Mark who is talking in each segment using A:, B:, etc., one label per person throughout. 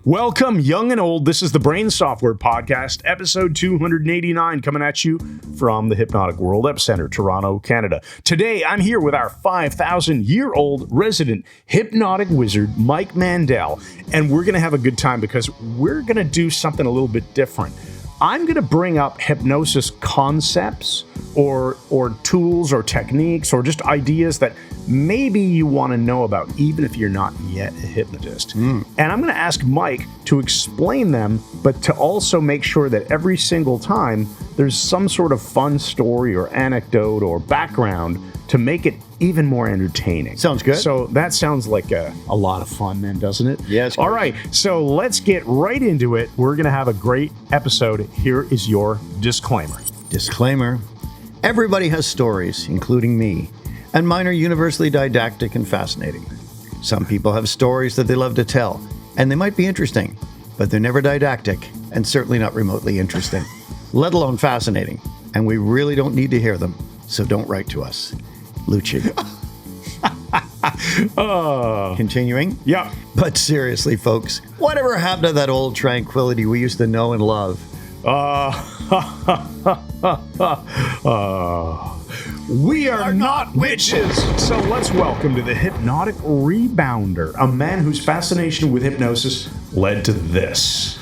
A: Welcome, young and old. This is the Brain Software Podcast, episode 289, coming at you from the Hypnotic World Epicenter, Toronto, Canada. Today, I'm here with our 5,000-year-old resident hypnotic wizard, Mike Mandel, and we're going to have a good time because we're going to do something a little bit different. I'm going to bring up hypnosis concepts or tools or techniques or just ideas that maybe you want to know about, even if you're not yet a hypnotist. And I'm going to ask Mike to explain them, but to also make sure that every single time there's some sort of fun story or anecdote or background to make it even more entertaining.
B: Sounds good.
A: So that sounds like a lot of fun then, doesn't it?
B: Yes.
A: All right, so let's get right into it. We're going to have a great episode. Here is your disclaimer.
B: Disclaimer. Everybody has stories, including me, and mine are universally didactic and fascinating. Some people have stories that they love to tell, and they might be interesting, but they're never didactic and certainly not remotely interesting, let alone fascinating, and we really don't need to hear them, so don't write to us. Lucci. Continuing?
A: Yeah.
B: But seriously, folks, whatever happened to that old tranquility we used to know and love?
A: We are not witches. So let's welcome to the Hypnotic Rebounder, a man whose fascination with hypnosis led to this.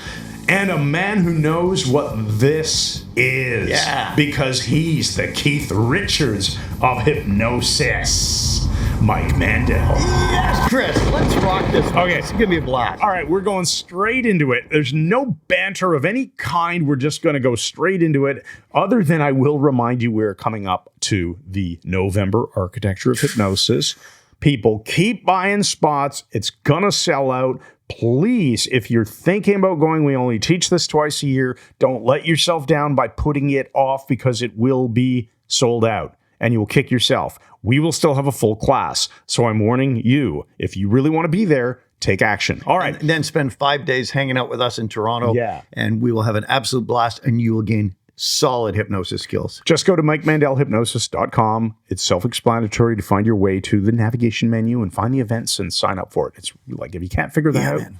A: And a man who knows what this is.
B: Yeah.
A: Because he's the Keith Richards of hypnosis. Mike Mandel.
B: Yes, Chris, let's rock this.
A: Okay.
B: It's going to be a blast.
A: All right, we're going straight into it. There's no banter of any kind. We're just going to go straight into it. Other than I will remind you, we're coming up to the November Architecture of Hypnosis. People, keep buying spots. It's going to sell out. Please, if you're thinking about going, we only teach this twice a year. Don't let yourself down by putting it off because it will be sold out and you will kick yourself. We will still have a full class. So I'm warning you, if you really want to be there, take action. All right.
B: And then spend 5 days hanging out with us in Toronto.
A: Yeah.
B: And we will have an absolute blast and you will gain solid hypnosis skills.
A: Just go to MikeMandelHypnosis.com. It's self-explanatory to find your way to the navigation menu and find the events and sign up for it. It's like, if you can't figure that out,
B: man.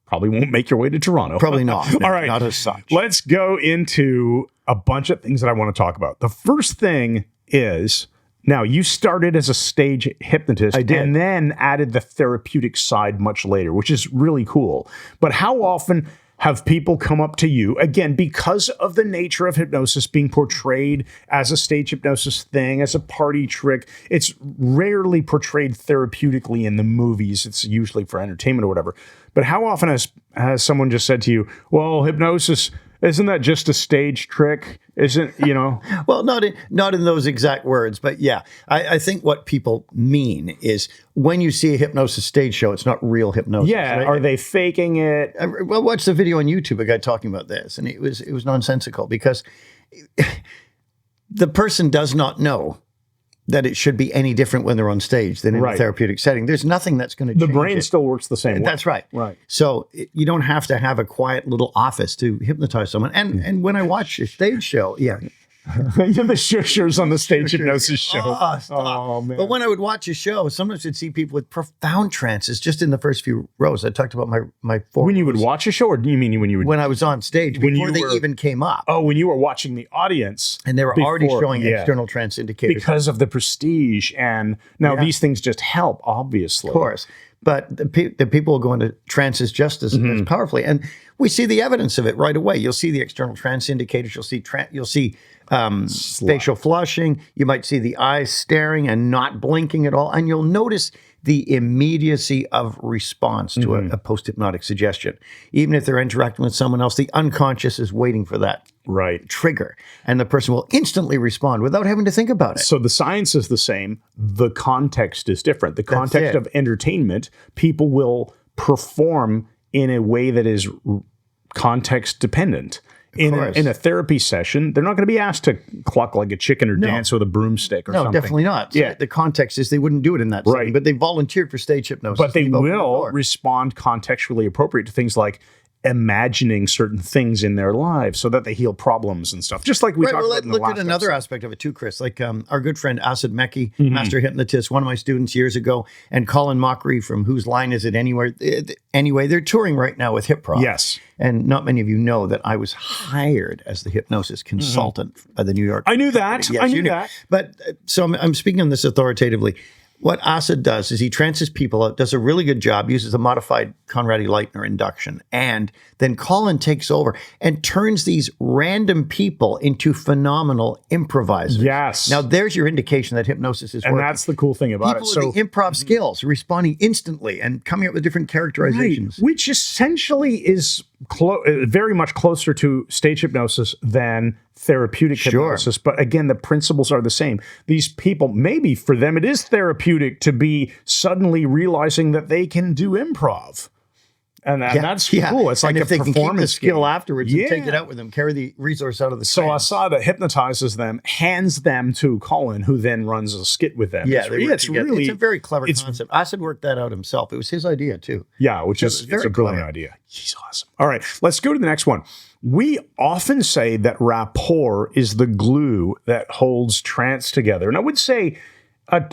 A: Probably won't make your way to Toronto.
B: Probably not.
A: All right.
B: Not as such.
A: Let's go into a bunch of things that I want to talk about. The first thing is, now you started as a stage hypnotist.
B: I did.
A: And then added the therapeutic side much later, which is really cool. But how often have people come up to you, again, because of the nature of hypnosis being portrayed as a stage hypnosis thing, as a party trick? It's rarely portrayed therapeutically in the movies. It's usually for entertainment or whatever. But how often has someone just said to you, well, hypnosis, isn't that just a stage trick? Isn't, you know?
B: Well, not in those exact words, but yeah. I think what people mean is when you see a hypnosis stage show, it's not real hypnosis.
A: Yeah,
B: right?
A: Are they faking it?
B: Well, watch the video on YouTube, a guy talking about this, and it was nonsensical because the person does not know that it should be any different when they're on stage than in a therapeutic setting. There's nothing that's going to change
A: The brain still works the same way.
B: That's right.
A: Right.
B: So you don't have to have a quiet little office to hypnotize someone. And when I watch a stage show, yeah.
A: You're the shushers on the stage hypnosis show.
B: Oh, stop.
A: Oh, man.
B: But when I would watch a show, sometimes I'd see people with profound trances just in the first few rows. I talked about my four.
A: When you would watch a show, or do you mean when you would?
B: When I was on stage, before they even came up.
A: Oh, when you were watching the audience.
B: And they were already showing external trance indicators.
A: Because of the prestige. And now these things just help, obviously.
B: Of course. But the people go into trances just as powerfully. And we see the evidence of it right away. You'll see the external trance indicators. You'll see facial flushing. You might see the eyes staring and not blinking at all. And you'll notice the immediacy of response to a post-hypnotic suggestion. Even if they're interacting with someone else, the unconscious is waiting for that trigger. And the person will instantly respond without having to think about it.
A: So the science is the same. The context is different. The context of entertainment, people will perform in a way that is context dependent. In a therapy session, they're not going to be asked to cluck like a chicken or dance with a broomstick or something.
B: No, definitely not.
A: Yeah.
B: So the context is they wouldn't do it in that setting, but they volunteered for stage hypnosis.
A: But they will respond contextually appropriate to things like imagining certain things in their lives so that they heal problems and stuff. Just like we talked about in the
B: look
A: last
B: at another
A: episode.
B: aspect of it too, Chris. Like our good friend Asad Mekki, master hypnotist, one of my students years ago, and Colin Mockery from Whose Line Is It Anywhere? Anyway, they're touring right now with Hypnosis.
A: Yes.
B: And not many of you know that I was hired as the hypnosis consultant by the New York.
A: I knew that.
B: Yes,
A: I
B: you
A: knew that.
B: But so I'm speaking on this authoritatively. What Asad does is he trances people out, does a really good job, uses a modified Conradi-Leitner induction, and then Colin takes over and turns these random people into phenomenal improvisers.
A: Yes.
B: Now, there's your indication that hypnosis is
A: And
B: working.
A: that's the cool thing about
B: People
A: it. So
B: with the improv skills, responding instantly and coming up with different characterizations.
A: Right, which essentially is very much closer to stage hypnosis than therapeutic hypnosis. But again, the principles are the same. These people, maybe for them, it is therapeutic to be suddenly realizing that they can do improv. And that's cool. It's like
B: and if they
A: a
B: can keep
A: performance
B: the skill
A: game.
B: afterwards and take it out with them, carry the resource out of the
A: So
B: trance.
A: Asada hypnotizes them, hands them to Colin, who then runs a skit with them.
B: Yeah,
A: it's really
B: it's a very clever concept. Asad worked that out himself. It was his idea too.
A: Yeah, which is it's a brilliant idea. He's awesome. All right, let's go to the next one. We often say that rapport is the glue that holds trance together. And I would say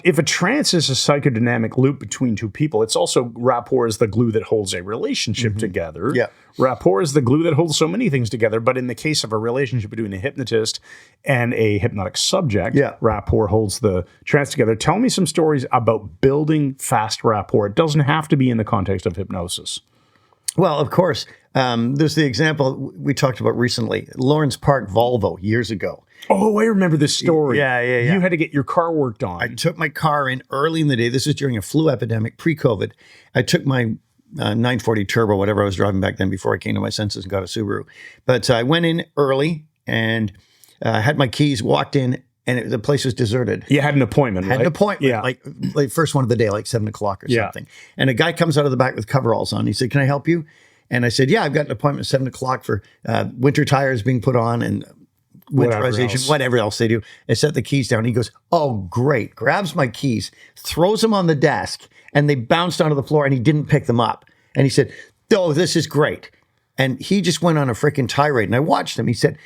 A: if a trance is a psychodynamic loop between two people, it's also rapport is the glue that holds a relationship together.
B: Yeah.
A: Rapport is the glue that holds so many things together. But in the case of a relationship between a hypnotist and a hypnotic subject, rapport holds the trance together. Tell me some stories about building fast rapport. It doesn't have to be in the context of hypnosis.
B: Well, of course, there's the example we talked about recently, Lawrence Park Volvo years ago.
A: Oh, I remember this story.
B: Yeah.
A: You had to get your car worked on.
B: I took my car in early in the day. This was during a flu epidemic, pre-COVID. I took my 940 Turbo, whatever I was driving back then before I came to my senses and got a Subaru. But I went in early and had my keys, walked in, and the place was deserted.
A: You had an appointment, right?
B: Had an appointment,
A: Yeah.
B: like first one of the day, like 7 o'clock or something. And a guy comes out of the back with coveralls on. He said, "Can I help you?" And I said, "Yeah, I've got an appointment at 7 o'clock for winter tires being put on and winterization, whatever else they do." I set the keys down. He goes, "Oh, great." Grabs my keys, throws them on the desk, and they bounced onto the floor, and he didn't pick them up. And he said, "Oh, this is great." And he just went on a freaking tirade. And I watched him. He said,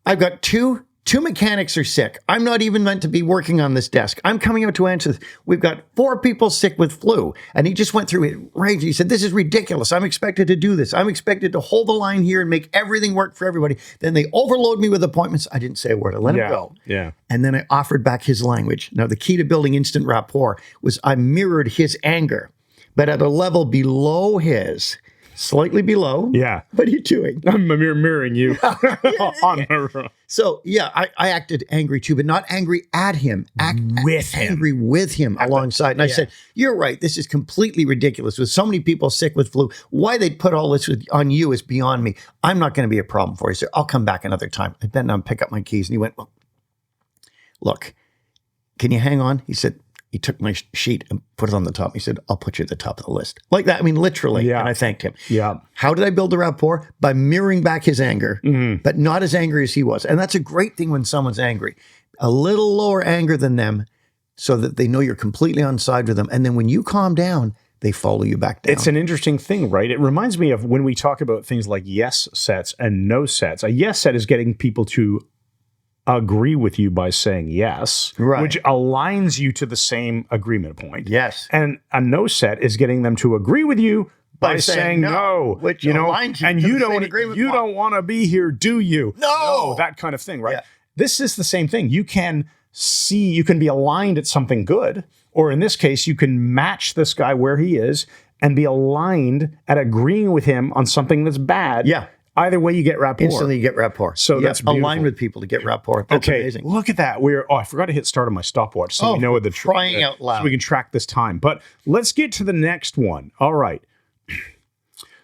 B: "I've got two mechanics are sick. I'm not even meant to be working on this desk. I'm coming out to answer this. We've got 4 people sick with flu." And he just went through it, rage. He said, "This is ridiculous. I'm expected to do this. I'm expected to hold the line here and make everything work for everybody." Then they overload me with appointments. I didn't say a word. I let him go.
A: Yeah.
B: And then I offered back his language. Now, the key to building instant rapport was I mirrored his anger, but at a level below his, slightly below.
A: Yeah.
B: What are you doing?
A: I'm mirroring you.
B: So, yeah, I acted angry too, but not angry at him. Angry with him alongside. And I said, "You're right. This is completely ridiculous. With so many people sick with flu, why they'd put all this on you is beyond me. I'm not going to be a problem for you, sir. I'll come back another time." I bent down, pick up my keys, and he went, "Well, look, can you hang on?" He said, he took my sheet and put it on the top. He said, "I'll put you at the top of the list." Like that. I mean, literally.
A: Yeah.
B: And I thanked him.
A: Yeah.
B: How did I build the rapport? By mirroring back his anger, but not as angry as he was. And that's a great thing when someone's angry. A little lower anger than them so that they know you're completely on side with them. And then when you calm down, they follow you back down.
A: It's an interesting thing, right? It reminds me of when we talk about things like yes sets and no sets. A yes set is getting people to agree with you by saying yes,
B: Right.
A: which aligns you to the same agreement point.
B: Yes.
A: And a no set is getting them to agree with you by saying no,
B: which
A: you know,
B: aligns you
A: and
B: to
A: you
B: the same
A: don't
B: agreement
A: you
B: point.
A: don't want to be here, do you?
B: No.
A: That kind of thing, right?
B: Yeah.
A: This is the same thing. You can be aligned at something good, or in this case, you can match this guy where he is and be aligned at agreeing with him on something that's bad.
B: Yeah.
A: Either way, you get rapport.
B: Instantly you get rapport.
A: So that's beautiful.
B: align with people to get rapport. That's
A: Okay,
B: amazing.
A: look at that. I forgot to hit start on my stopwatch, so we know what the
B: crying out loud.
A: so we can track this time. But let's get to the next one. All right.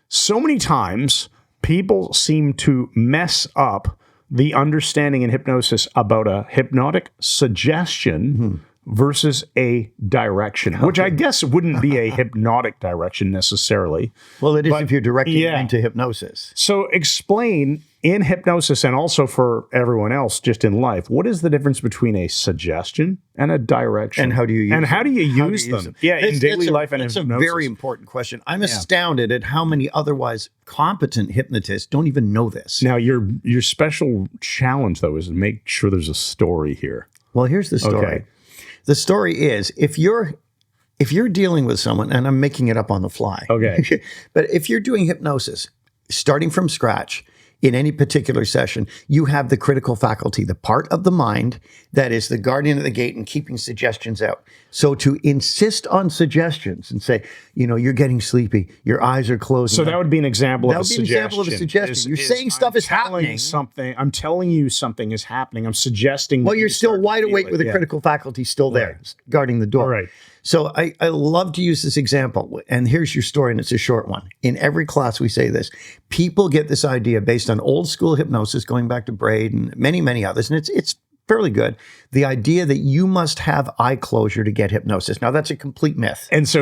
A: So many times people seem to mess up the understanding in hypnosis about a hypnotic suggestion versus a direction, which I guess wouldn't be a hypnotic direction necessarily.
B: Well, it is if you're directing it into hypnosis.
A: So explain in hypnosis, and also for everyone else just in life, what is the difference between a suggestion and a direction?
B: And how do you use
A: them? Yeah, in daily life and in
B: hypnosis.
A: hypnosis.
B: It's a very important question. I'm astounded at how many otherwise competent hypnotists don't even know this.
A: Now, your special challenge, though, is to make sure there's a story here.
B: Well, here's the story.
A: Okay.
B: The story is if you're dealing with someone, and I'm making it up on the fly.
A: Okay.
B: But if you're doing hypnosis, starting from scratch, in any particular session, you have the critical faculty, the part of the mind that is the guardian of the gate and keeping suggestions out. So to insist on suggestions and say, you're getting sleepy, your eyes are closing.
A: So that would be an example of a suggestion.
B: That would be an example of a suggestion. You're saying stuff is happening.
A: I'm telling you something is happening. I'm suggesting.
B: Well, you're still wide awake with the critical faculty still there, guarding the door.
A: Right.
B: So I love to use this example, and here's your story, and it's a short one. In every class, we say this. People get this idea based on old school hypnosis, going back to Braid and many, many others, and it's fairly good. The idea that you must have eye closure to get hypnosis. Now, that's a complete myth.
A: And so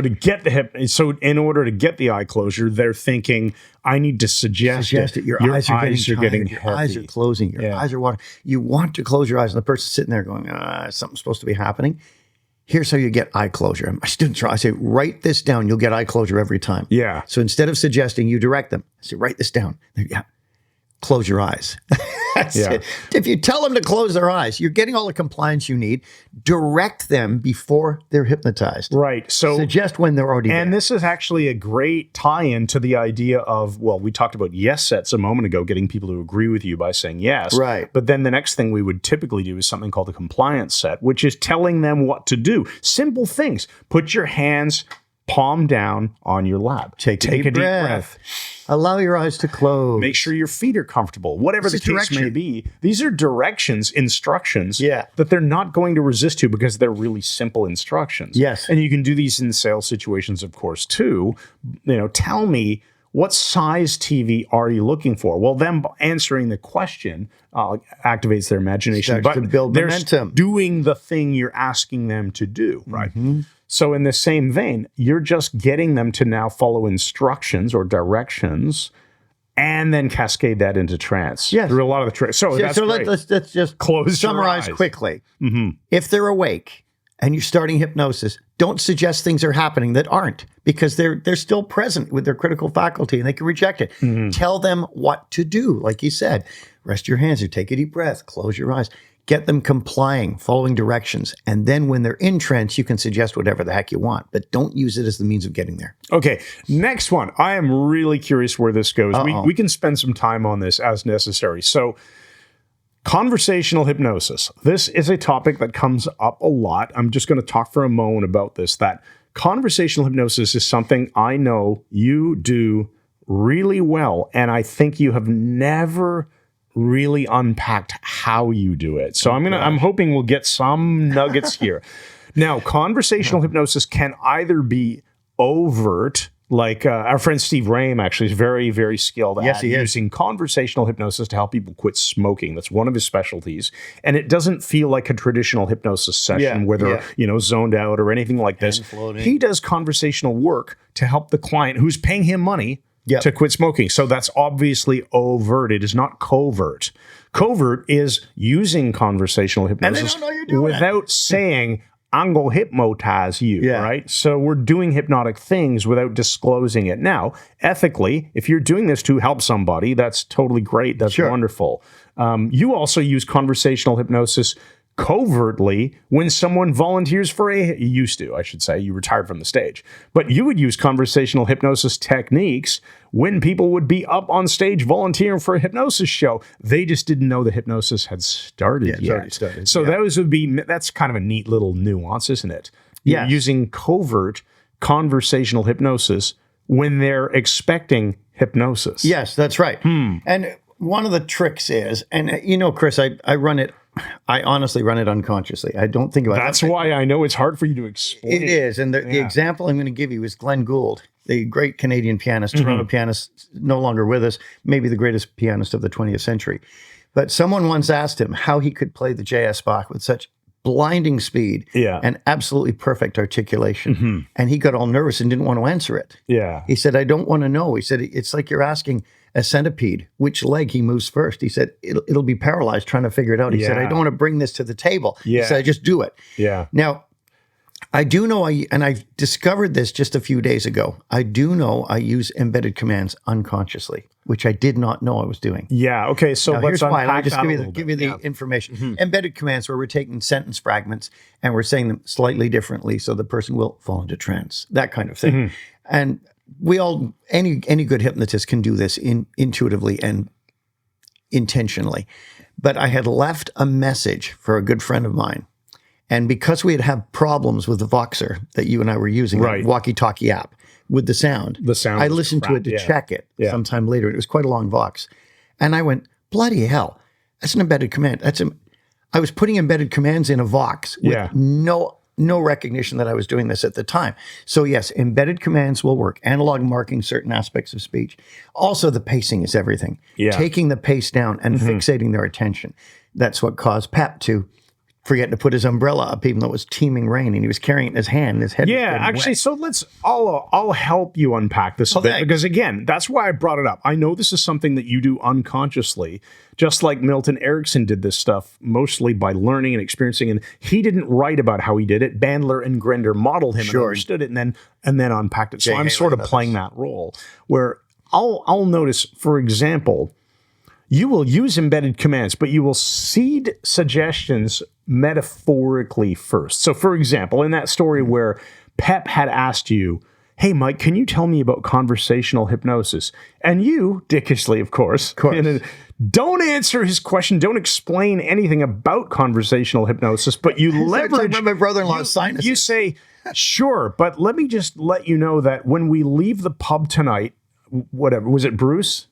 A: in order to get the eye closure, they're thinking, I need to suggest it.
B: Your eyes are getting
A: heavy.
B: Your eyes are closing. Your eyes are watering. You want to close your eyes, and the person's sitting there going, something's supposed to be happening. Here's how you get eye closure. My students, I say, write this down. You'll get eye closure every time.
A: Yeah.
B: So instead of suggesting, you direct them. I say, write this down. Yeah. Close your eyes. That's it. If you tell them to close their eyes, you're getting all the compliance you need. Direct them before they're hypnotized.
A: Right. So
B: suggest when they're already there.
A: And this is actually a great tie-in to the idea of, we talked about yes sets a moment ago, getting people to agree with you by saying yes.
B: Right.
A: But then the next thing we would typically do is something called a compliance set, which is telling them what to do. Simple things. Put your hands palm down on your lap.
B: Take a deep breath. Allow your eyes to close.
A: Make sure your feet are comfortable. Whatever the case may be. These are directions, instructions that they're not going to resist to because they're really simple instructions.
B: Yes.
A: And you can do these in sales situations, of course, too. Tell me, what size TV are you looking for? Well, them answering the question activates their imagination.
B: Starts to build momentum.
A: Doing the thing you're asking them to do, right?
B: Mm-hmm.
A: So in the same vein, you're just getting them to now follow instructions or directions and then cascade that into trance.
B: Yes.
A: Through a lot of the trance. So
B: let's just summarize quickly.
A: Mm-hmm.
B: If they're awake and you're starting hypnosis, don't suggest things are happening that aren't, because they're still present with their critical faculty and they can reject it. Mm-hmm. Tell them what to do. Like you said, rest your hands or take a deep breath, close your eyes. Get them complying, following directions. And then when they're in trance, you can suggest whatever the heck you want, but don't use it as the means of getting there.
A: Okay, next one. I am really curious where this goes. We can spend some time on this as necessary. So, conversational hypnosis. This is a topic that comes up a lot. I'm just going to talk for a moment about this, that conversational hypnosis is something I know you do really well, and I think you have never really unpacked how you do it. So I'm hoping we'll get some nuggets here. Now, conversational hypnosis can either be overt, like our friend Steve Rame actually is very, very skilled at using conversational hypnosis to help people quit smoking. That's one of his specialties. And it doesn't feel like a traditional hypnosis session where they're zoned out or anything like this. He does conversational work to help the client who's paying him money to quit smoking. So that's obviously overt. It is not covert. Covert is using conversational hypnosis without saying, I'm going to hypnotize you, right? So we're doing hypnotic things without disclosing it. Now, ethically, if you're doing this to help somebody, that's totally great. That's wonderful. You also use conversational hypnosis covertly when someone volunteers for you retired from the stage, but you would use conversational hypnosis techniques when people would be up on stage volunteering for a hypnosis show. They just didn't know the hypnosis had started yet. So that's kind of a neat little nuance, isn't it? You're using covert conversational hypnosis when they're expecting hypnosis.
B: Yes, that's right. And one of the tricks is, and Chris, I honestly run it unconsciously. I don't think about it.
A: That's why I know it's hard for you to explain.
B: It is. And the example I'm going to give you is Glenn Gould, the great Canadian pianist, Toronto pianist, no longer with us, maybe the greatest pianist of the 20th century. But someone once asked him how he could play the J.S. Bach with such blinding speed, and absolutely perfect articulation. And he got all nervous and didn't want to answer it.
A: Yeah.
B: He said, I don't want to know. He said, it's like you're asking a centipede which leg he moves first. He said, it'll be paralyzed trying to figure it out. He said, I don't want to bring this to the table. He said, I just do it.
A: Yeah.
B: Now, I do know, and I discovered this just a few days ago, I do know I use embedded commands unconsciously, which I did not know I was doing.
A: Yeah. Okay. So
B: Now,
A: let's
B: here's why. I'll
A: unpack
B: just
A: that
B: give you the information. Embedded commands where we're taking sentence fragments and we're saying them slightly differently so the person will fall into trance, that kind of thing. And we all, any good hypnotist can do this intuitively and intentionally. But I had left a message for a good friend of mine. And because we had problems with the Voxer that you and I were using, the walkie-talkie app, with the sound, I listened to it to check it sometime later. It was quite a long Vox. And I went, bloody hell, that's an embedded command. I was putting embedded commands in a Vox with no recognition that I was doing this at the time. So yes, embedded commands will work. Analog marking certain aspects of speech. Also, the pacing is everything. Taking the pace down and fixating their attention. That's what caused Pep to forget to put his umbrella up, even though it was teeming rain, and he was carrying it in his hand. And his head.
A: Yeah, actually, so I'll help you unpack this a bit, because again, that's why I brought it up. I know this is something that you do unconsciously, just like Milton Erickson did this stuff mostly by learning and experiencing, and he didn't write about how he did it. Bandler and Grinder modeled him and understood it, and then unpacked it. So I'm sort of playing that role where I'll notice, for example, you will use embedded commands, but you will seed suggestions metaphorically first. So, for example, in that story where Pep had asked you, hey, Mike, can you tell me about conversational hypnosis? And you, dickishly, of course, don't answer his question. Don't explain anything about conversational hypnosis, but you leverage
B: my brother-in-law's sinuses.
A: You say, sure, but let me just let you know that when we leave the pub tonight, whatever, was it Bruce?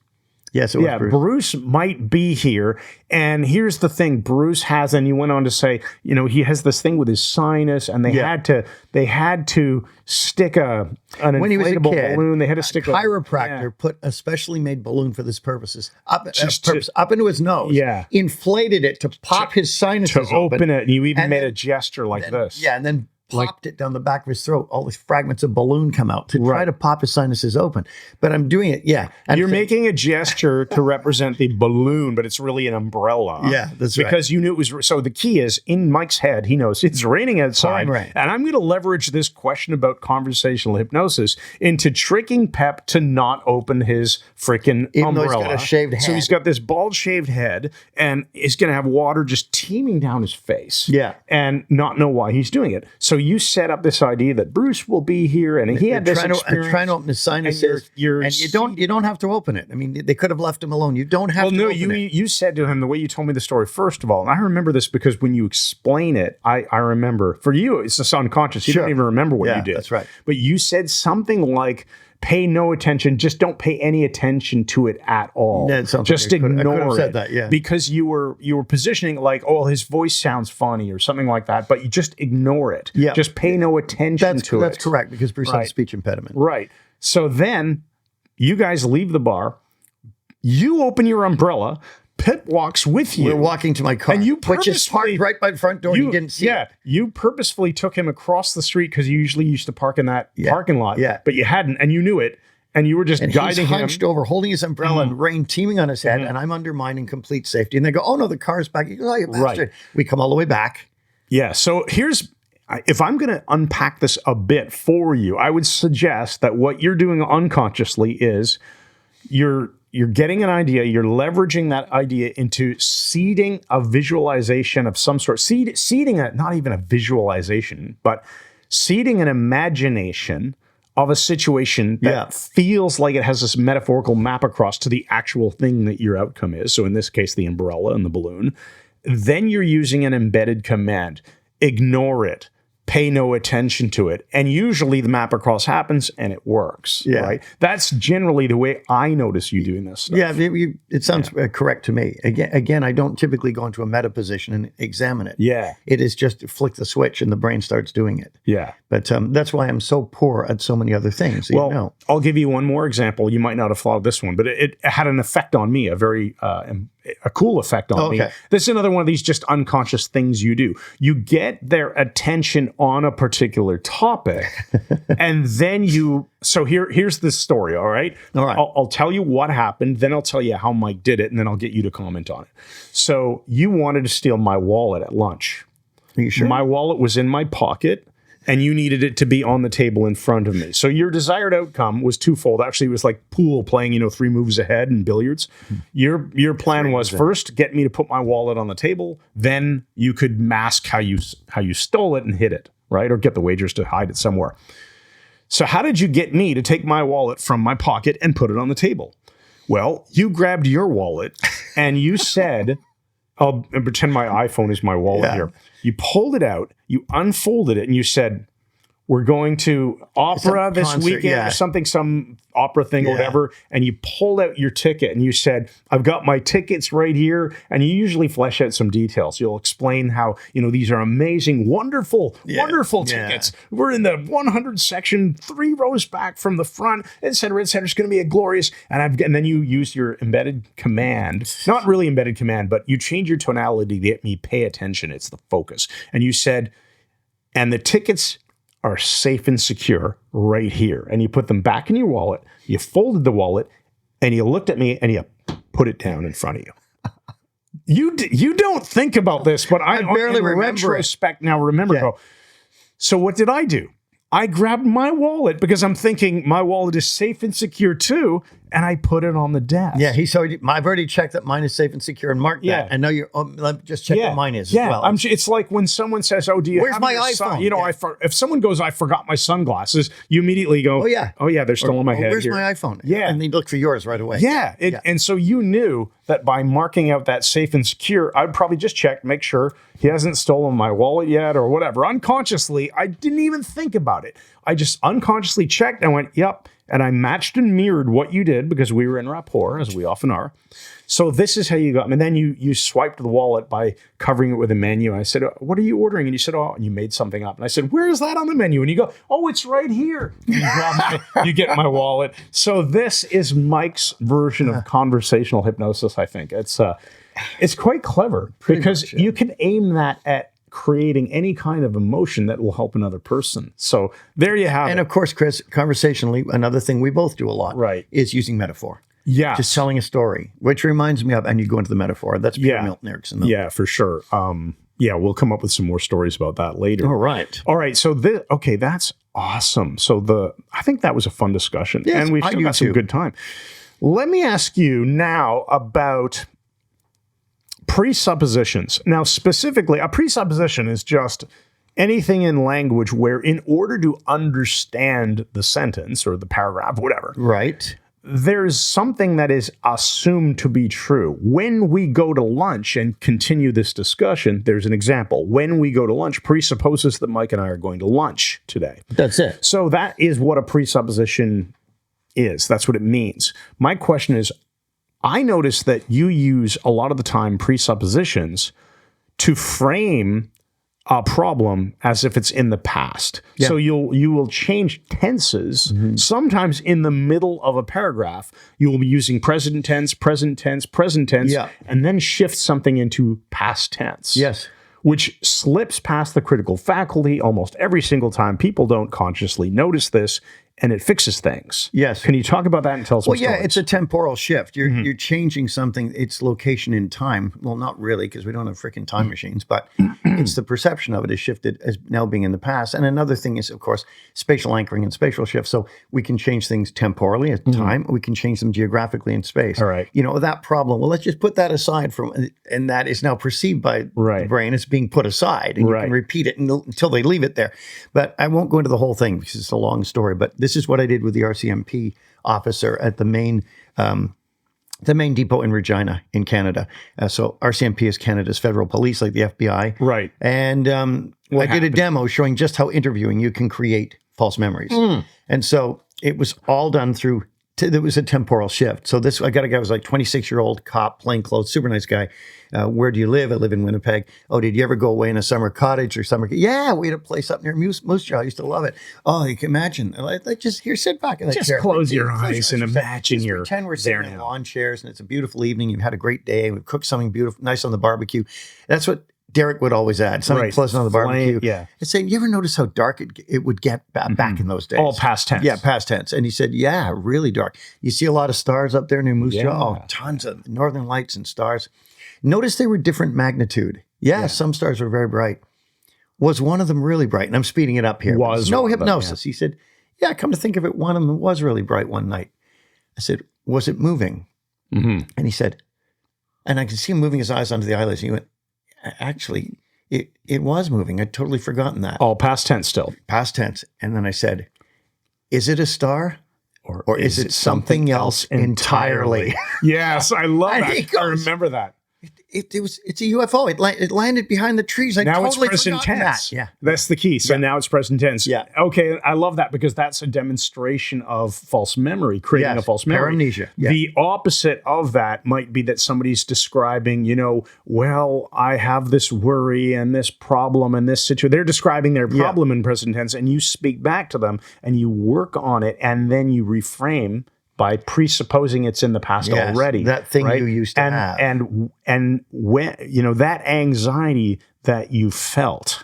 B: Yes, it was Bruce.
A: Bruce might be here. And here's the thing, Bruce has, and you went on to say, he has this thing with his sinus, and they had to stick an
B: when he was a
A: inflatable
B: kid,
A: balloon. They had to stick
B: a chiropractor put a specially made balloon for this purposes up into his nose. Inflated it to pop his sinuses
A: open it. And you even made a gesture like this.
B: Yeah, and then popped it down the back of his throat. All these fragments of balloon come out to try to pop his sinuses open. But I'm doing it, And
A: you're making a gesture to represent the balloon, but it's really an umbrella.
B: Yeah, that's right.
A: Because you knew it was. So the key is, in Mike's head, he knows it's raining outside.
B: Right.
A: And I'm going to leverage this question about conversational hypnosis into tricking Pep to not open his freaking umbrella.
B: Even though he's got a shaved head.
A: So he's got this bald shaved head, and he's going to have water just teeming down his face.
B: Yeah.
A: And not know why he's doing it. So you set up this idea that Bruce will be here, and he had this experience.
B: Trying to open his sinuses, and you don't have to open it. I mean, they could have left him alone. You don't have to open it.
A: You said to him, the way you told me the story, first of all, and I remember this because when you explain it, I remember. For you, it's just unconscious. You don't even remember what you did.
B: That's right.
A: But you said something like, pay no attention, just don't pay any attention to it at all.
B: Yeah,
A: just ignore it.
B: I could have said that,
A: because you were positioning it like, oh, his voice sounds funny or something like that, but you just ignore it.
B: Yeah.
A: Just pay no attention to it.
B: That's correct, because Bruce had a speech impediment.
A: Right. So then you guys leave the bar, you open your umbrella, Pip walks with you.
B: We're walking to my car,
A: and
B: which is parked right by the front door. You didn't see it.
A: You purposefully took him across the street because you usually used to park in that parking lot.
B: Yeah.
A: But you hadn't, and you knew it, and you were just guiding
B: he's
A: him.
B: Hunched over, holding his umbrella, and rain teeming on his head, and I'm undermining complete safety. And they go, oh, no, the car's back. He goes, oh, you bastard. We come all the way back.
A: Yeah, so if I'm going to unpack this a bit for you, I would suggest that what you're doing unconsciously is you're getting an idea, you're leveraging that idea into seeding a visualization of some sort. Seeding not even a visualization, but seeding an imagination of a situation that feels like it has this metaphorical map across to the actual thing that your outcome is. So in this case, the umbrella and the balloon. Then you're using an embedded command. Ignore it. Pay no attention to it. And usually the map across happens and it works.
B: Yeah.
A: Right? That's generally the way I notice you doing this stuff.
B: Yeah, it sounds correct to me. Again, I don't typically go into a meta position and examine it.
A: Yeah.
B: It is just flick the switch and the brain starts doing it.
A: Yeah.
B: But that's why I'm so poor at so many other things.
A: I'll give you one more example. You might not have thought of this one, but it had an effect on me, a very a cool effect on me. This is another one of these just unconscious things you do. You get their attention on a particular topic, and then so here's the story, all right?
B: All right.
A: I'll tell you what happened, then I'll tell you how Mike did it, and then I'll get you to comment on it. So you wanted to steal my wallet at lunch.
B: Are you sure?
A: My wallet was in my pocket, and you needed it to be on the table in front of me. So your desired outcome was twofold. Actually, it was like pool playing, 3 moves ahead in billiards. Your plan was first get me to put my wallet on the table, then you could mask how you stole it and hid it, right? Or get the wagers to hide it somewhere. So how did you get me to take my wallet from my pocket and put it on the table? Well, you grabbed your wallet and you said, I'll pretend my iPhone is my wallet here. You pulled it out, you unfolded it, and you said, we're going to opera this weekend or something, some opera thing or whatever. And you pulled out your ticket and you said, I've got my tickets right here. And you usually flesh out some details. You'll explain how, these are amazing, wonderful tickets. We're in the 100 section, 3 rows back from the front, et cetera, et cetera. It's going to be a glorious. And then you use your embedded command, not really embedded command, but you change your tonality to get me pay attention. It's the focus. And you said, and the tickets are safe and secure right here. And you put them back in your wallet, you folded the wallet, and you looked at me and you put it down in front of you. You don't think about this, but I barely remember retrospect now remember. So what did I do? I grabbed my wallet because I'm thinking my wallet is safe and secure too, and I put it on the desk.
B: Yeah, I've already checked that mine is safe and secure and marked that. And now let me just check what mine is as well.
A: It's like when someone says, "Oh, do you
B: Where's
A: have
B: my
A: your
B: iPhone?"
A: If someone goes, "I forgot my sunglasses," you immediately go, "Oh yeah, they're still in my head."
B: Where's
A: here.
B: my iPhone?
A: Yeah,
B: and then look for yours right away.
A: And so you knew that by marking out that safe and secure, I'd probably just check, make sure he hasn't stolen my wallet yet or whatever. Unconsciously, I didn't even think about it. I just unconsciously checked and went, "Yep." And I matched and mirrored what you did because we were in rapport, as we often are. So this is how you got. And then you swiped the wallet by covering it with a menu. I said, "What are you ordering?" And you said, "Oh," and you made something up. And I said, "Where is that on the menu?" And you go, "Oh, it's right here." And you get my wallet. So this is Mike's version of conversational hypnosis. I think it's quite clever because you can aim that at creating any kind of emotion that will help another person. So there you have it.
B: And of course, Chris, conversationally, another thing we both do a lot is using metaphor.
A: Yeah.
B: Just telling a story, which reminds me of, and you go into the metaphor. That's pure Milton Erickson. Though.
A: Yeah, for sure. We'll come up with some more stories about that later.
B: All right.
A: So that's awesome. So I think that was a fun discussion.
B: Yes,
A: and we've still got some good time. Let me ask you now about presuppositions. Now, specifically, a presupposition is just anything in language where in order to understand the sentence or the paragraph, whatever, there's something that is assumed to be true. When we go to lunch and continue this discussion, there's an example. When we go to lunch presupposes that Mike and I are going to lunch today.
B: That's it.
A: So that is what a presupposition is. That's what it means. My question is, I notice that you use a lot of the time presuppositions to frame a problem as if it's in the past. Yeah. So you will change tenses. Mm-hmm. Sometimes in the middle of a paragraph, you will be using present tense, and then shift something into past tense.
B: Yes.
A: Which slips past the critical faculty almost every single time. People don't consciously notice this, and it fixes things.
B: Yes.
A: Can you talk about that and tell us some stories?
B: It's a temporal shift. You're changing something, its location in time. Well, not really, because we don't have freaking time machines, but it's the perception of it is shifted as now being in the past. And another thing is, of course, spatial anchoring and spatial shift. So we can change things temporally at time, we can change them geographically in space.
A: All right.
B: That problem, well, let's just put that aside and that is now perceived by the brain as being put aside. And you can repeat it until they leave it there. But I won't go into the whole thing because it's a long story, but this is what I did with the RCMP officer at the main depot in Regina in Canada. So RCMP is Canada's federal police, like the FBI.
A: Right.
B: And I did a demo showing just how interviewing you can create false memories. And so it was all done through there was a temporal shift. So I got a guy who was like 26-year-old cop, plain clothes, super nice guy. Where do you live? I live in Winnipeg. Oh, did you ever go away in a summer cottage or summer? Yeah, we had a place up near Moose Jaw. I used to love it. Oh, you can imagine. Like just here, sit back in that
A: Just
B: chair.
A: close your eyes and imagine you're
B: pretend we're sitting
A: there
B: in
A: now.
B: lawn chairs and it's a beautiful evening. You've had a great day. We've cooked something beautiful, nice on the barbecue. That's what Derek would always add, something
A: Right.
B: pleasant on the barbecue.
A: Yeah.
B: And saying, you ever notice how dark it would get back in those days?
A: All past tense.
B: Yeah, past tense. And he said, yeah, really dark. You see a lot of stars up there near Moose Jaw? Oh, tons of northern lights and stars. Notice they were different magnitude. Yeah, some stars were very bright. Was one of them really bright? And I'm speeding it up here.
A: Was
B: no
A: one of them,
B: hypnosis. He said, yeah, come to think of it, one of them was really bright one night. I said, was it moving? And he said, and I could see him moving his eyes onto the eyelids. And he went, actually, it was moving. I'd totally forgotten that.
A: All past tense still.
B: Past tense. And then I said, is it a star? Or is it something else entirely?
A: Yes, I love
B: And
A: that.
B: he goes,
A: I remember that.
B: It's a UFO. It landed behind the trees. I
A: Now
B: totally
A: it's present
B: forgotten
A: tense.
B: that. Yeah.
A: That's the key. So now it's present tense.
B: Yeah.
A: Okay, I love that because that's a demonstration of false memory, creating a false memory.
B: Paramnesia. Yeah.
A: The opposite of that might be that somebody's describing, well, I have this worry and this problem and this situation. They're describing their problem in present tense, and you speak back to them and you work on it, and then you reframe by presupposing it's in the past already.
B: That thing you used to have.
A: And when, that anxiety that you felt,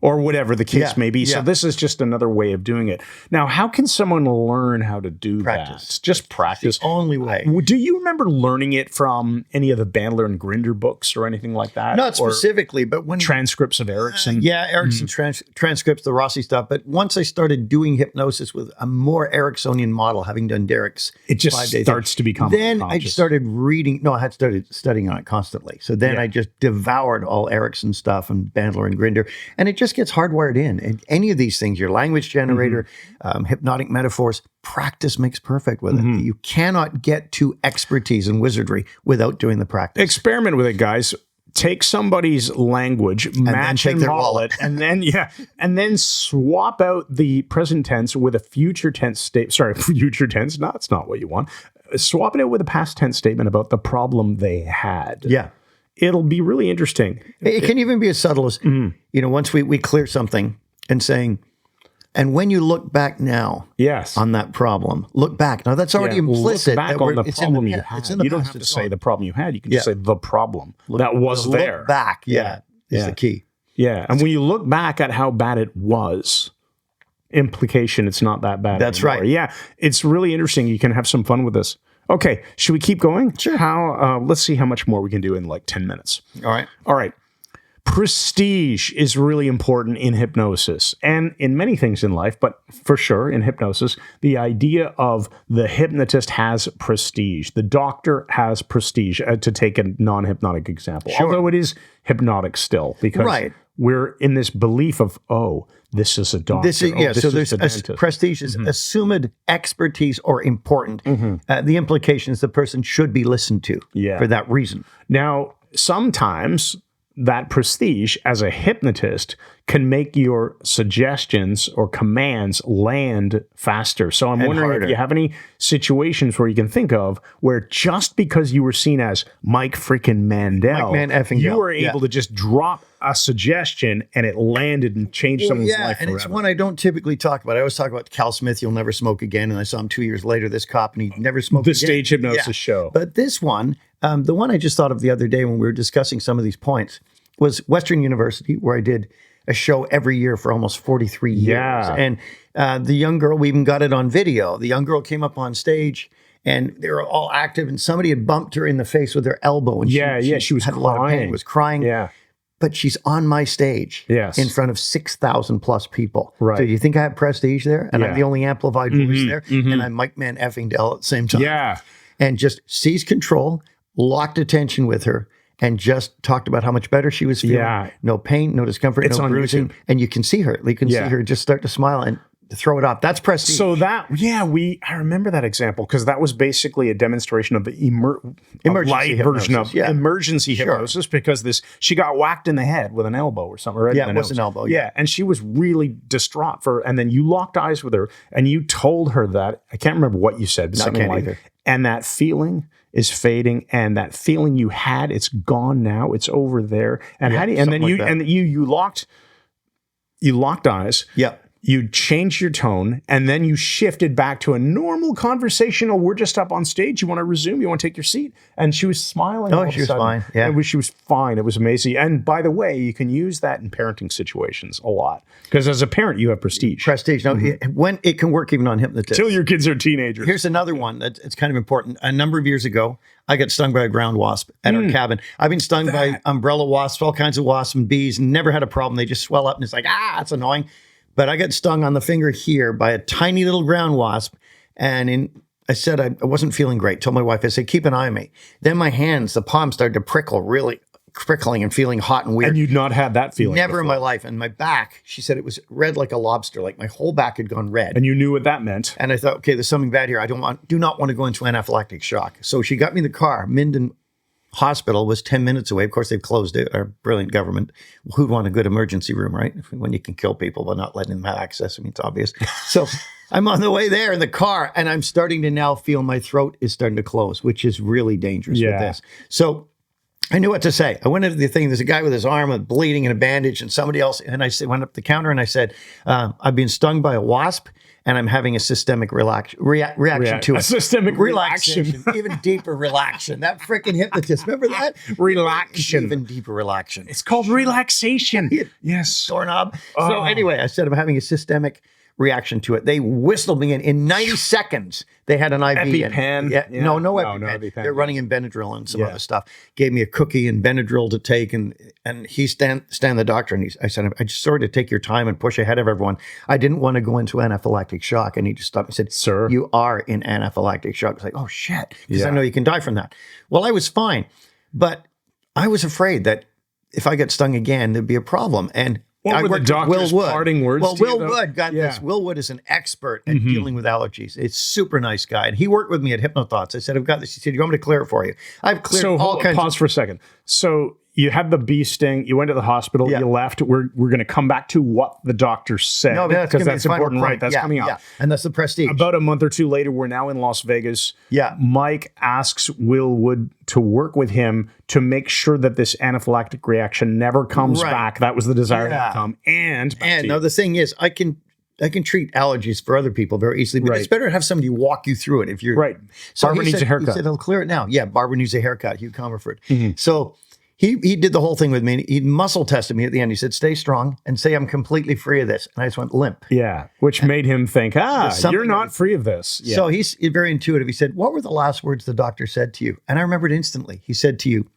A: or whatever the case may be. So this is just another way of doing it. Now, how can someone learn how to do that? Just practice.
B: The only way.
A: Do you remember learning it from any of the Mandel and Grinder books or anything like that?
B: Not specifically, but when
A: transcripts of Erickson.
B: Erickson transcripts, the Rossi stuff. But once I started doing hypnosis with a more Ericksonian model, having done Derek's,
A: it just starts to become.
B: Then I started reading. No, I had started studying on it constantly. So then I just devoured all Erickson stuff and Mandel and Grinder, and it just gets hardwired in. And any of these things, your language generator, hypnotic metaphors, practice makes perfect with it. You cannot get to expertise and wizardry without doing the practice.
A: Experiment with it, guys. Take somebody's language, match and model it, and then swap out the present tense with a future tense state. Sorry, future tense. No, it's not what you want. Swap it out with a past tense statement about the problem they had.
B: Yeah.
A: It'll be really interesting.
B: It can even be as subtle as, once we clear something and saying, and when you look back now on that problem, look back. Now, that's already implicit.
A: Look back on the problem you had. You don't have to say the problem you had. You can just say the problem that was there.
B: Look back, is the key.
A: Yeah, and when you look back at how bad it was, implication it's not that bad
B: That's
A: anymore.
B: right.
A: Yeah, it's really interesting. You can have some fun with this. Okay, should we keep going?
B: Sure.
A: Let's see how much more we can do in like 10 minutes.
B: All right.
A: Prestige is really important in hypnosis and in many things in life, but for sure in hypnosis, the idea of the hypnotist has prestige. The doctor has prestige, to take a non-hypnotic example, although it is hypnotic still, because we're in this belief of, this is a doctor.
B: So there's prestige is assumed expertise or important. The implication is the person should be listened to for that reason.
A: Now, sometimes that prestige as a hypnotist can make your suggestions or commands land faster. So I'm wondering if you have any situations where you can think of where just because you were seen as Mike freaking Mandel, you were able to just drop a suggestion and it landed and changed someone's life forever.
B: And it's one I don't typically talk about. I always talk about Cal Smith, you'll never smoke again. And I saw him 2 years later, this cop, and he never smoked again.
A: The stage hypnosis show.
B: But this one, the one I just thought of the other day when we were discussing some of these points, was Western University, where I did a show every year for almost 43 years. And the young girl, we even got it on video. The young girl came up on stage and they were all active, and somebody had bumped her in the face with their elbow. And she was had a lot of pain, was crying.
A: Yeah.
B: But she's on my stage in front of 6,000 plus people. Right. So you think I have prestige there? And I'm the only amplified voice there? And I'm Mike Man effing Dell at the same time.
A: Yeah.
B: And just seized control, locked attention with her, and just talked about how much better she was feeling. No pain, no discomfort, no bruising. And you can see her. You can see her just start to smile. And to throw it off. That's prestige.
A: So I remember that example because that was basically a demonstration of the
B: Emergency
A: light version of
B: hypnosis,
A: emergency hypnosis because she got whacked in the head with an elbow or something, right?
B: Yeah, it was an elbow.
A: Yeah, and she was really distraught and then you locked eyes with her and you told her that, I can't remember what you said, but something like,
B: either.
A: And that feeling is fading, and that feeling you had, it's gone now, it's over there. And you locked eyes.
B: Yeah.
A: You changed your tone, and then you shifted back to a normal conversational. We're just up on stage. You want to resume? You want to take your seat? And she was smiling.
B: Oh, she was fine. Yeah,
A: she was fine. It was amazing. And by the way, you can use that in parenting situations a lot because as a parent, you have prestige.
B: Prestige. Now, when it can work even on hypnotists.
A: Till your kids are teenagers.
B: Here's another one that's kind of important. A number of years ago, I got stung by a ground wasp at our cabin. I've been stung by umbrella wasps, all kinds of wasps and bees, and never had a problem. They just swell up, and it's like, it's annoying. But I got stung on the finger here by a tiny little ground wasp. And I said I wasn't feeling great. Told my wife, I said, keep an eye on me. Then my hands, the palms started to prickle, really prickling and feeling hot and weird.
A: And you'd not had that feeling
B: Never
A: before.
B: in my life. And my back, she said it was red like a lobster, like my whole back had gone red.
A: And you knew what that meant.
B: And I thought, okay, there's something bad here. I do not want to go into anaphylactic shock. So she got me in the car. Minden Hospital was 10 minutes away. Of course, they've closed it. Our brilliant government. Who'd want a good emergency room, right? When you can kill people but not letting them have access. I mean, it's obvious. So I'm on the way there in the car, and I'm starting to now feel my throat is starting to close, which is really dangerous with this. So I knew what to say. I went into the thing. There's a guy with his arm bleeding and a bandage, and somebody else. And I went up the counter and I said, I've been stung by a wasp, and I'm having a systemic reaction to it.
A: A systemic relaxation.
B: Even deeper relaxation. That freaking hypnotist. Remember that?
A: Relaxation.
B: Even deeper relaxation.
A: It's called relaxation. Yes.
B: Doorknob. So anyway, I said I'm having a systemic reaction to it. They whistled me in 90 seconds. They had an IV.
A: EpiPen?
B: No EpiPen. They're running in Benadryl and some other stuff. Gave me a cookie and Benadryl to take, and he Stan the doctor, and I said, I just sorry to take your time and push ahead of everyone. I didn't want to go into anaphylactic shock, and he just stopped me and said,
A: "Sir,
B: you are in anaphylactic shock." I was like, oh shit, because I know you can die from that. Well, I was fine, but I was afraid that if I got stung again, there'd be a problem. And
A: what were the doctor's parting words?
B: Well, Will Wood got this. Will Wood is an expert at dealing with allergies. It's a super nice guy. And he worked with me at Hypnothoughts. I said, I've got this. He said, you want me to clear it for you? I've cleared all kinds
A: pause for a second. So you had the bee sting. You went to the hospital. You left. We're going to come back to what the doctor said.
B: No,
A: because that's important, right? That's coming up.
B: Yeah. And that's the prestige.
A: About a month or two later, we're now in Las Vegas.
B: Yeah.
A: Mike asks Will Wood to work with him to make sure that this anaphylactic reaction never comes back. That was the desired outcome. And
B: now the thing is, I can treat allergies for other people very easily, but it's better to have somebody walk you through it. If you're
A: So Barbara needs a haircut.
B: He said, I'll clear it now. Yeah, Barbara needs a haircut. Hugh Comerford. So he did the whole thing with me. He muscle tested me at the end. He said, stay strong and say I'm completely free of this. And I just went limp.
A: Yeah, which made him think, you're not free of this. Yeah.
B: So he's very intuitive. He said, what were the last words the doctor said to you? And I remembered instantly. He said to you,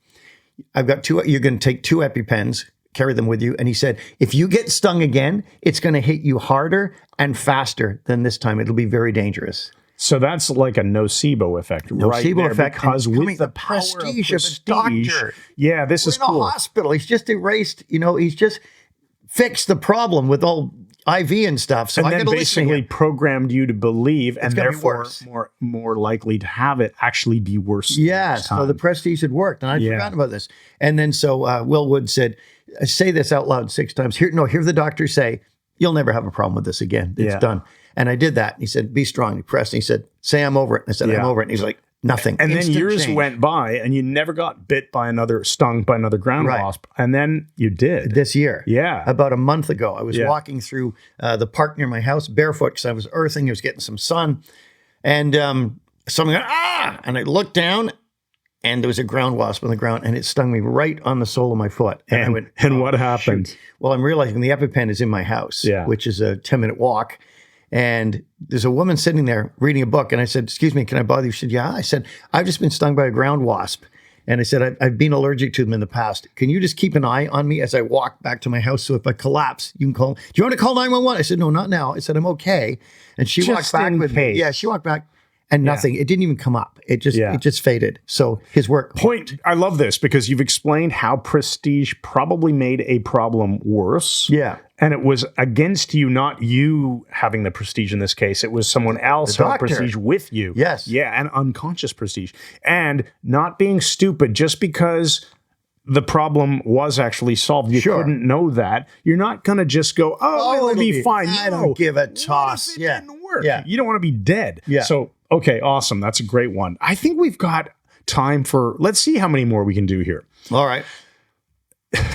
B: I've got you're going to take 2 EpiPens, carry them with you. And he said, if you get stung again, it's going to hit you harder and faster than this time. It'll be very dangerous.
A: So that's like a nocebo effect,
B: nocebo effect,
A: because with the
B: prestige of a doctor.
A: Yeah, this is cool.
B: In a hospital, he's just erased, he's just fixed the problem with all IV and stuff. So
A: and
B: I
A: then basically programmed you to believe, and therefore more likely to have it actually be worse.
B: Yes, so the prestige had worked, and I'd forgotten about this. And then so Will Wood said, say this out loud 6 times. Hear the doctor say, you'll never have a problem with this again. It's done. And I did that. And he said, be strong. He pressed. And he said, say I'm over it. And I said, I'm over it. And he's like, nothing.
A: And then years went by and you never got stung by another ground wasp. And then you did.
B: This year.
A: Yeah.
B: About a month ago, I was walking through the park near my house barefoot because I was earthing. I was getting some sun. And someone went, and I looked down and there was a ground wasp on the ground and it stung me right on the sole of my foot. And I went,
A: what happened?
B: Shoot. Well, I'm realizing the EpiPen is in my house, which is a 10-minute walk. And there's a woman sitting there reading a book. And I said, excuse me, can I bother you? She said, yeah. I said, I've just been stung by a ground wasp. And I said, I've been allergic to them in the past. Can you just keep an eye on me as I walk back to my house? So if I collapse, you can call. Do you want to call 911? I said, no, not now. I said, I'm okay. And she walked back with me. Yeah, she walked back. And nothing. It didn't even come up. It just faded. So his work.
A: I love this because you've explained how prestige probably made a problem worse.
B: Yeah.
A: And it was against you, not you having the prestige in this case. It was someone else who had prestige with you.
B: Yes.
A: Yeah, and unconscious prestige. And not being stupid just because the problem was actually solved. You couldn't know that. You're not going to just go, it'll be fine.
B: I don't give a toss.
A: What if it didn't work?
B: Yeah.
A: You don't want to be dead.
B: Yeah.
A: So, okay, awesome. That's a great one. I think we've got time for, let's see how many more we can do here.
B: All right.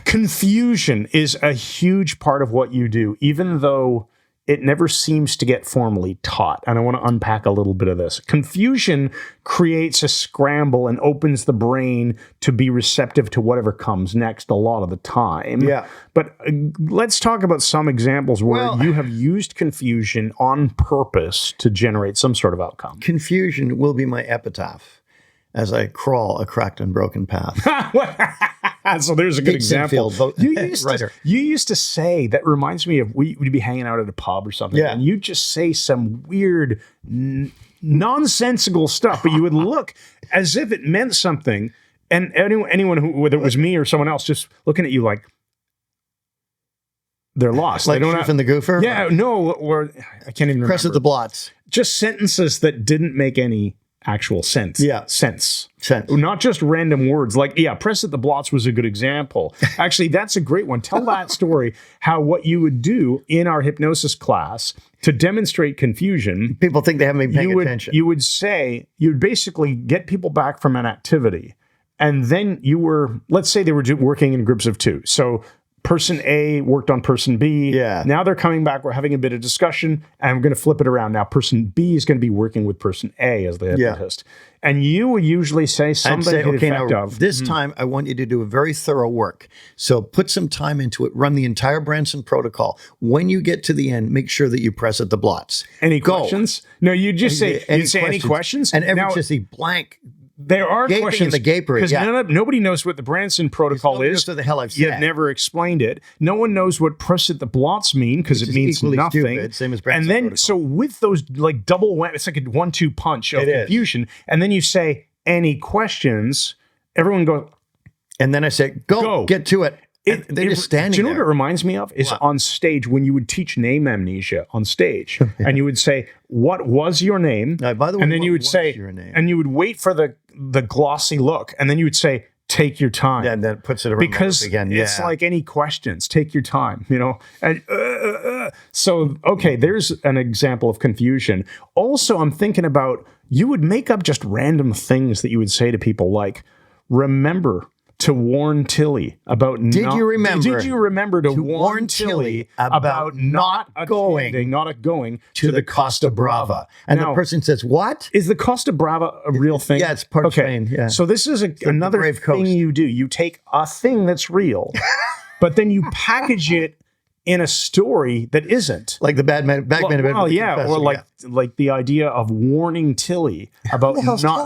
A: Confusion is a huge part of what you do, even though it never seems to get formally taught. And I want to unpack a little bit of this. Confusion creates a scramble and opens the brain to be receptive to whatever comes next a lot of the time.
B: Yeah.
A: But let's talk about some examples where you have used confusion on purpose to generate some sort of outcome.
B: Confusion will be my epitaph as I crawl a cracked and broken path.
A: So there's a good example. You used to say, that reminds me of, we'd be hanging out at a pub or something, and you'd just say some weird, nonsensical stuff, but you would look as if it meant something, and anyone who, whether it was me or someone else, just looking at you like they're lost.
B: Like
A: they don't
B: Sheriff and the Goofer?
A: Yeah, no, or I can't even remember.
B: Press at the blots.
A: Just sentences that didn't make any actual sense.
B: Yeah.
A: Sense. Not just random words. Like, press at the blots was a good example. Actually, that's a great one. Tell that story, how what you would do in our hypnosis class to demonstrate confusion.
B: People think they haven't been paying attention.
A: You'd basically get people back from an activity. And then let's say they were working in groups of two. So person A worked on person B.
B: Yeah.
A: Now they're coming back. We're having a bit of discussion, and I'm going to flip it around. Now person B is going to be working with person A as the hypnotist. And you will usually say something to the effect of,
B: this time I want you to do a very thorough work. So put some time into it. Run the entire Branson protocol. When you get to the end, make sure that you press at the blots.
A: Any questions? No, you just say, any questions?
B: And everyone just see blank.
A: There are questions
B: because
A: nobody knows what the Branson protocol is.
B: Knows the hell I've said.
A: You've never explained it. No one knows what press at the blots mean because it means nothing.
B: Stupid, same as Branson
A: and then,
B: protocol.
A: so with those like double whammy, it's like a 1-2 punch of confusion. And then you say, any questions? Everyone goes.
B: And then I say, go. Get to it. They're just standing there.
A: Do you know what it reminds me of? Is on stage when you would teach name amnesia on stage, and you would say, "What was your name?"
B: By the way,
A: and then you would say, and you would wait for the glossy look, and then you would say, "Take your time."
B: Yeah, and then it puts it around
A: because
B: again.
A: It's like any questions. Take your time. And so okay, there's an example of confusion. Also, I'm thinking about, you would make up just random things that you would say to people, like, "Remember to warn Tilly about
B: Did you remember
A: to warn Tilly about not going to the Costa Brava?"
B: And now, the person says, "What?
A: Is the Costa Brava a real thing?"
B: Yeah, it's part of Spain. Yeah.
A: So this is another thing you do. You take a thing that's real, but then you package it in a story that isn't.
B: Like the Bagman.
A: Or like the idea of warning Tilly about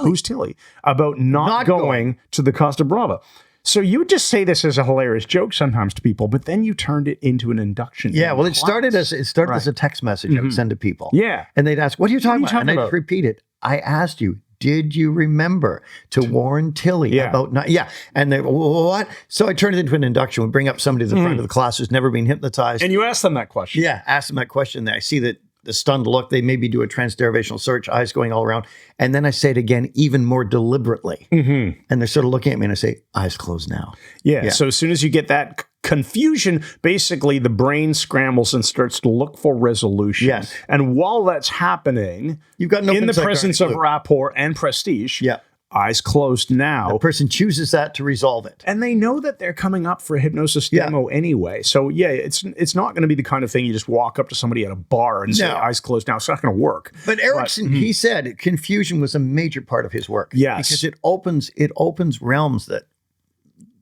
A: who's Tilly? About not going to the Costa Brava. So you would just say this as a hilarious joke sometimes to people, but then you turned it into an induction.
B: Yeah, well, it started as a text message I would send to people.
A: Yeah.
B: And they'd ask, "What are you talking about?" And I just repeat it. I asked you, did you remember to warn Tilly about not? Yeah. And they, what? So I turned it into an induction. We bring up somebody at the front of the class who's never been hypnotized.
A: And you ask them that question.
B: Yeah, ask them that question. I see that the stunned look, they maybe do a transderivational search, eyes going all around. And then I say it again, even more deliberately. And they're sort of looking at me and I say, eyes closed now.
A: Yeah. So as soon as you get that confusion, basically the brain scrambles and starts to look for resolution.
B: Yes.
A: And while that's happening,
B: you've got
A: in the presence of rapport and prestige, eyes closed now.
B: The person chooses that to resolve it.
A: And they know that they're coming up for a hypnosis demo anyway. So it's not going to be the kind of thing you just walk up to somebody at a bar and say, eyes closed now. It's not going to work.
B: But Erickson, he said confusion was a major part of his work.
A: Yes.
B: Because it opens realms that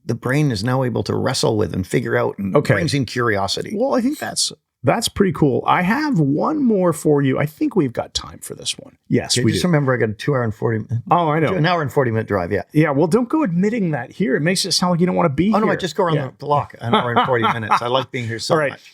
B: the brain is now able to wrestle with and figure out, and brings in curiosity.
A: Well, I think that's pretty cool. I have one more for you. I think we've got time for this one. Yes, we
B: just remember I got a 2 hour and 40 minute.
A: Oh, I know.
B: An hour and 40 minute drive. Yeah.
A: Yeah. Well, don't go admitting that here. It makes it sound like you don't want to be here.
B: Oh, no, I just go around the block an hour and 40 minutes. I like being here so much.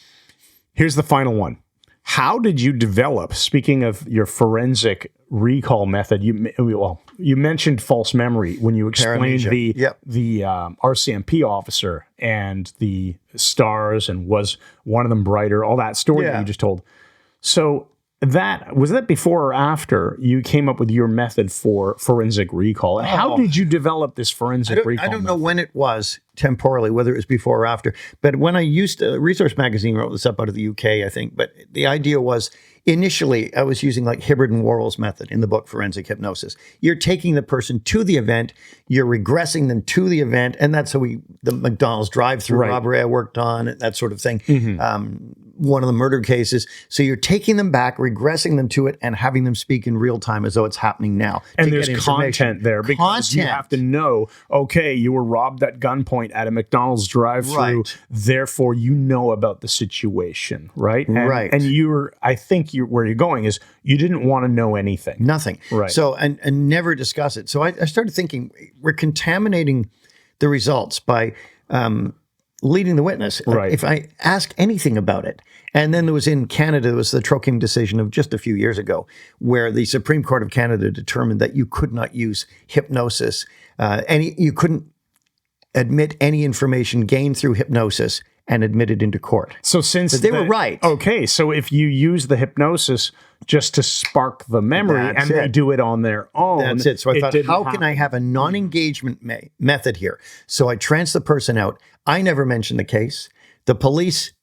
A: Here's the final one. How did you develop, speaking of your forensic recall method, you mentioned false memory when you explained
B: Paramnesia.
A: the RCMP officer and the stars and was one of them brighter, all that story that you just told. So was that before or after you came up with your method for forensic recall? And how did you develop this forensic recall?
B: I don't know when it was temporally, whether it was before or after. But when I used Resource Magazine wrote this up out of the UK, I think. But the idea was initially I was using like Hibbard and Worrell's method in the book Forensic Hypnosis. You're taking the person to the event, you're regressing them to the event, and that's how the McDonald's drive-through robbery I worked on, that sort of thing. One of the murder cases. So you're taking them back, regressing them to it, and having them speak in real time as though it's happening now.
A: And there's content there because you have to know, okay, you were robbed at gunpoint at a McDonald's drive-thru, therefore you know about the situation, right? And I think where you're going is you didn't want to know anything.
B: Nothing.
A: Right.
B: So, and never discuss it. So I started thinking, we're contaminating the results by leading the witness. If I ask anything about it. And then in Canada, there was the Troking decision of just a few years ago, where the Supreme Court of Canada determined that you could not use hypnosis. You couldn't admit any information gained through hypnosis and admit it into court.
A: So
B: they were right.
A: Okay, so if you use the hypnosis just to spark the memory they do it on their own.
B: That's it. So I thought, how can I have a non-engagement method here? So I trance the person out. I never mention the case. The police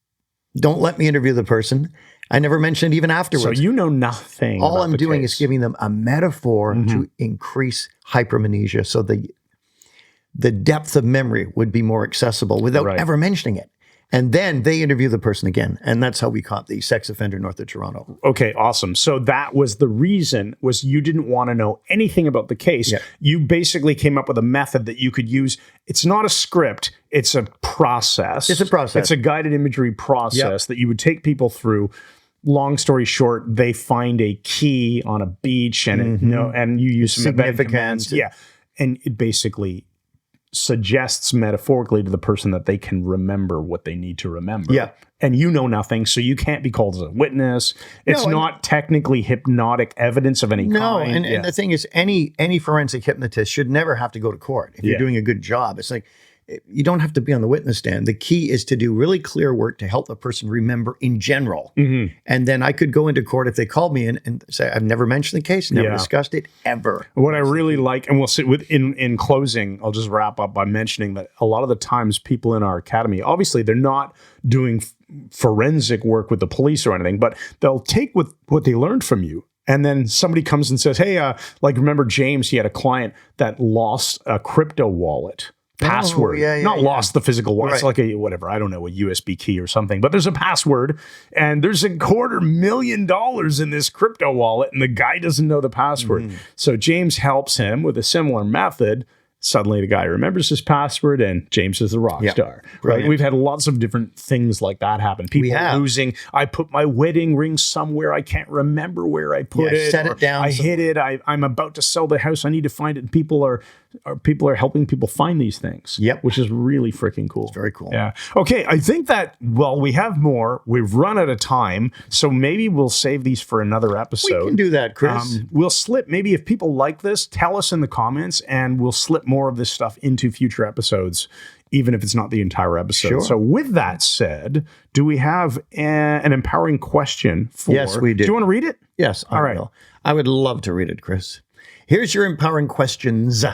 B: don't let me interview the person. I never mentioned it even afterwards.
A: So you know nothing.
B: All I'm doing is giving them a metaphor to increase hypermnesia, so the depth of memory would be more accessible without ever mentioning it. And then they interview the person again. And that's how we caught the sex offender north of Toronto.
A: Okay, awesome. So that was the reason, was you didn't want to know anything about the case. Yeah. You basically came up with a method that you could use. It's not a script. It's a process.
B: It's a process.
A: It's a guided imagery process that you would take people through. Long story short, they find a key on a beach and and you use some
B: significance.
A: Yeah. And it basically suggests metaphorically to the person that they can remember what they need to remember.
B: Yeah.
A: And you know nothing, so you can't be called as a witness. It's not technically hypnotic evidence of any kind.
B: No, and the thing is, any forensic hypnotist should never have to go to court if you're doing a good job. It's like, you don't have to be on the witness stand. The key is to do really clear work to help the person remember in general. And then I could go into court if they called me in and say, I've never mentioned the case, never discussed it, ever.
A: What I really like, and we'll sit with in closing, I'll just wrap up by mentioning that a lot of the times people in our academy, obviously they're not doing forensic work with the police or anything, but they'll take what they learned from you. And then somebody comes and says, hey, remember James, he had a client that lost a crypto wallet. Password, lost the physical wallet. It's like a USB key or something, but there's a password and there's $250,000 in this crypto wallet and the guy doesn't know the password. So James helps him with a similar method. Suddenly the guy remembers his password and James is the rock star. Right? We've had lots of different things like that happen. People losing, I put my wedding ring somewhere. I can't remember where I put it.
B: Set it down.
A: I hid it. I'm about to sell the house. I need to find it. And people are helping people find these things.
B: Yep.
A: Which is really freaking cool.
B: It's very cool.
A: Yeah. Okay. I think that, we have more. We've run out of time. So maybe we'll save these for another episode.
B: We can do that, Chris.
A: We'll slip, maybe if people like this, tell us in the comments and we'll slip more of this stuff into future episodes, even if it's not the entire episode.
B: Sure.
A: So with that said, do we have an empowering question for...
B: Yes, we do.
A: Do you want to read it?
B: Yes.
A: All right.
B: Will. I would love to read it, Chris. Here's your empowering questions.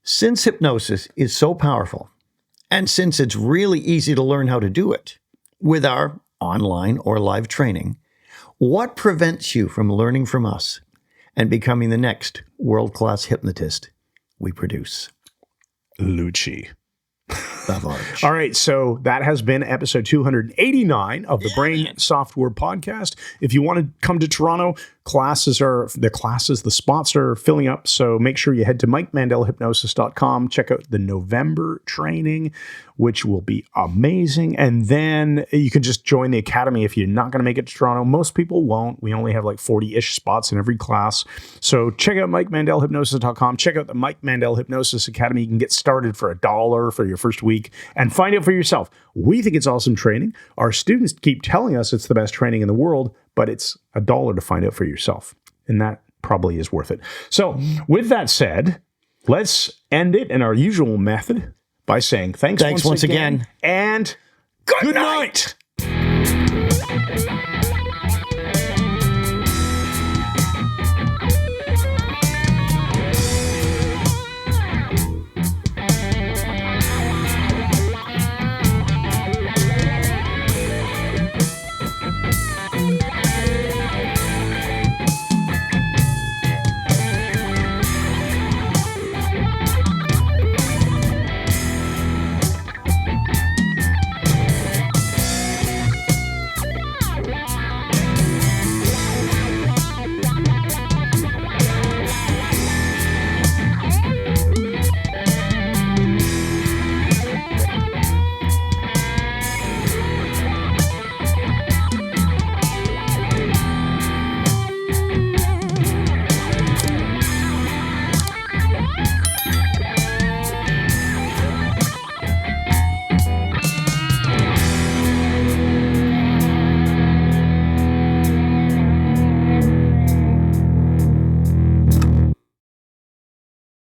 B: Since hypnosis is so powerful, and since it's really easy to learn how to do it with our online or live training, what prevents you from learning from us and becoming the next world-class hypnotist we produce?
A: Lucci.
B: Bavarch.
A: All right, so that has been episode 289 of the Brain Software Podcast. If you want to come to Toronto, the spots are filling up, so make sure you head to MikeMandelHypnosis.com, check out the November training, which will be amazing, and then you can just join the Academy if you're not going to make it to Toronto. Most people won't. We only have like 40-ish spots in every class, so check out MikeMandelHypnosis.com, check out the Mike Mandel Hypnosis Academy. You can get started for $1 for your first week, and find out for yourself. We think it's awesome training. Our students keep telling us it's the best training in the world, but it's $1 to find out for yourself. And that probably is worth it. So with that said, let's end it in our usual method by saying thanks once again. And good night.